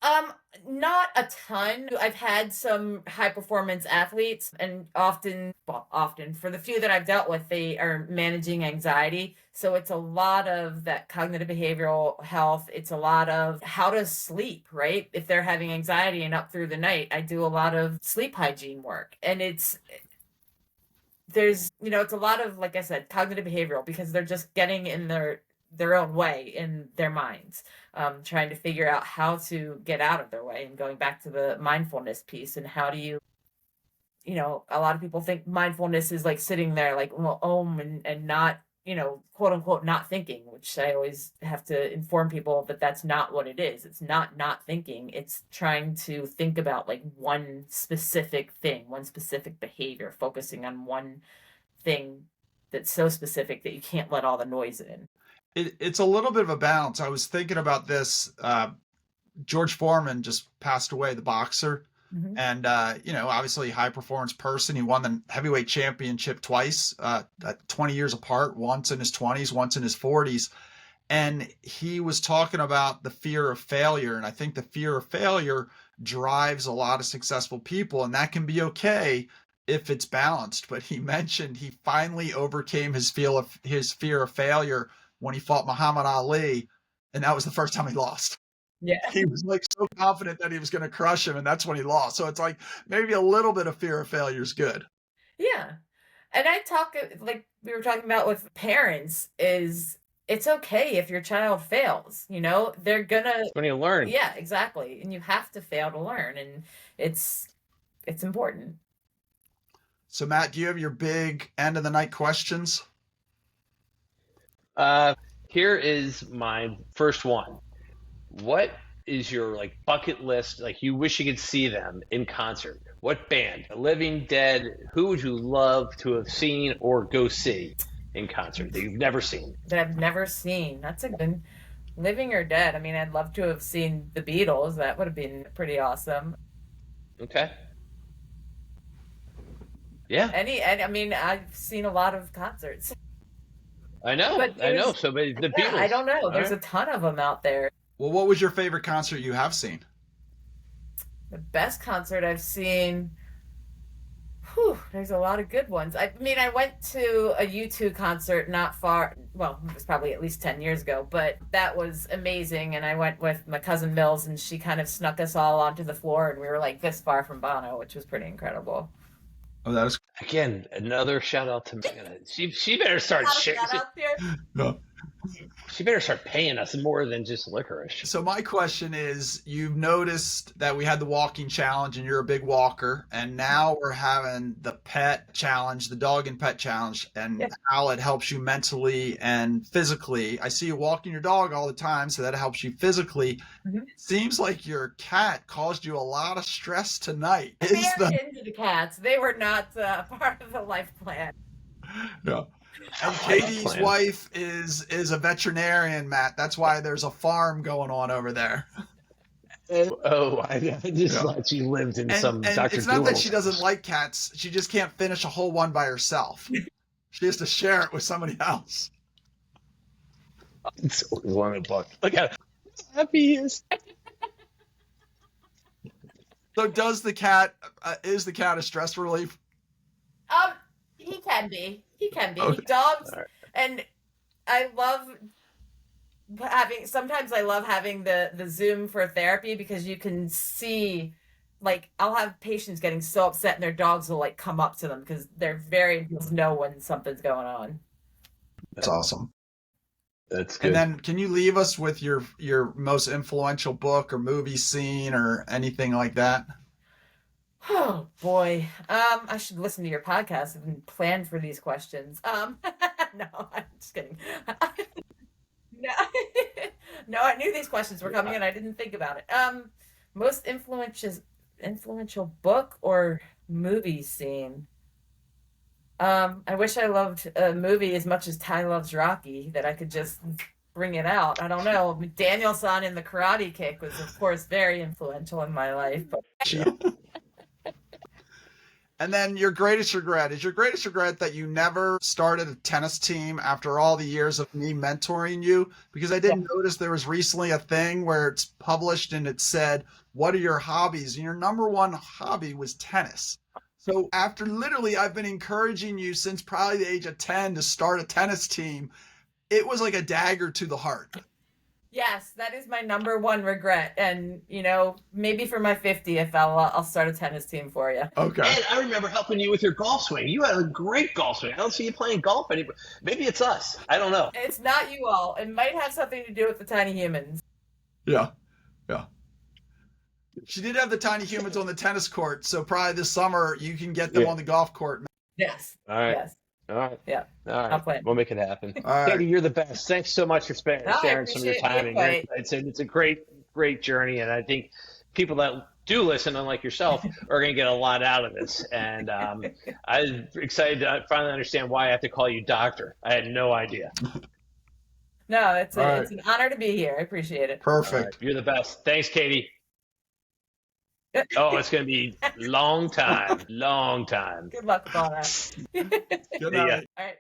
Um, Not a ton. I've had some high performance athletes, and often for the few that I've dealt with, they are managing anxiety. So it's a lot of that cognitive behavioral health. It's a lot of how to sleep, right? If they're having anxiety and up through the night, I do a lot of sleep hygiene work. And it's a lot of, like I said, cognitive behavioral, because they're just getting in their own way in their minds, trying to figure out how to get out of their way, and going back to the mindfulness piece. And how do a lot of people think mindfulness is like sitting there like, well, and not, quote unquote, not thinking, which I always have to inform people that that's not what it is. It's not thinking. It's trying to think about like one specific thing, one specific behavior, focusing on one thing that's so specific that you can't let all the noise in. It's a little bit of a balance. I was thinking about this. George Foreman just passed away, the boxer. Mm-hmm. And, obviously high performance person. He won the heavyweight championship twice, 20 years apart, once in his 20s, once in his 40s. And he was talking about the fear of failure. And I think the fear of failure drives a lot of successful people, and that can be okay if it's balanced. But he mentioned he finally overcame his fear of failure when he fought Muhammad Ali. And that was the first time he lost. Yeah. He was like so confident that he was going to crush him, and that's when he lost. So it's like maybe a little bit of fear of failure is good. Yeah. And I talk, like we were talking about with parents, is it's okay if your child fails, they're gonna, When you learn. yeah, exactly. And you have to fail to learn, and it's important. So Matt, do you have your big end of the night questions? Here is my first one. What is your like bucket list? Like you wish you could see them in concert. What band? Living, dead? Who would you love to have seen or go see in concert that you've never seen? That I've never seen. That's a good, living or dead. I mean, I'd love to have seen the Beatles. That would have been pretty awesome. Okay. Yeah. I mean, I've seen a lot of concerts. I know. So but the Beatles. I don't know. All There's right. a ton of them out there. Well, what was your favorite concert you have seen? The best concert I've seen. There's a lot of good ones. I mean, I went to a U2 concert not far, well, it was probably at least 10 years ago, but that was amazing. And I went with my cousin Mills, and she kind of snuck us all onto the floor, and we were like this far from Bono, which was pretty incredible. Oh, that is Again, another shout out to Megan. She better start no. She better start paying us more than just licorice. So my question is, you've noticed that we had the walking challenge and you're a big walker, and now we're having the pet challenge, the dog and pet challenge, and how it helps you mentally and physically. I see you walking your dog all the time, so that helps you physically. Mm-hmm. It seems like your cat caused you a lot of stress tonight. They're into the cats. They were not part of the life plan. No. And Katie's wife is a veterinarian, Matt. That's why there's a farm going on over there. I just thought she lived in some Dr. It's not that she doesn't like cats. She just can't finish a whole one by herself. She has to share it with somebody else. It's always one in the book. Look at how happy he is. So is the cat a stress relief? He can be. Okay. Dogs, right. And I love sometimes I love having the Zoom for therapy, because you can see, like, I'll have patients getting so upset and their dogs will like come up to them because they're know when something's going on. That's awesome. That's good. And then can you leave us with your most influential book or movie scene or anything like that? Oh boy. I should listen to your podcast and plan for these questions. No, I'm just kidding. No, I knew these questions were coming and I didn't think about it. Most influential book or movie scene? I wish I loved a movie as much as Ty loves Rocky, that I could just bring it out. I don't know. Daniel-san in The Karate Kick was, of course, very influential in my life. But... And then your greatest regret is your greatest regret that you never started a tennis team after all the years of me mentoring you? Because I did notice there was recently a thing where it's published and it said, what are your hobbies? And your number one hobby was tennis. So after literally, I've been encouraging you since probably the age of 10 to start a tennis team. It was like a dagger to the heart. Yes, that is my number one regret. And, maybe for my 50th, I'll start a tennis team for you. Okay. And I remember helping you with your golf swing. You had a great golf swing. I don't see you playing golf anymore. Maybe it's us. I don't know. It's not you all. It might have something to do with the tiny humans. Yeah. She did have the tiny humans on the tennis court, so probably this summer you can get them on the golf court. Yes. All right. Yes. All right. Yeah. All right. I'll play. We'll make it happen. All right. Katie, you're the best. Thanks so much for sharing some of your time. And it's a great journey, and I think people that do listen, unlike yourself, are going to get a lot out of this. And I'm excited to finally understand why I have to call you doctor. I had no idea. No, it's an honor to be here. I appreciate it. Perfect. Right. You're the best. Thanks, Katie. Oh, it's going to be long time. Good luck with all that. Good night. All right.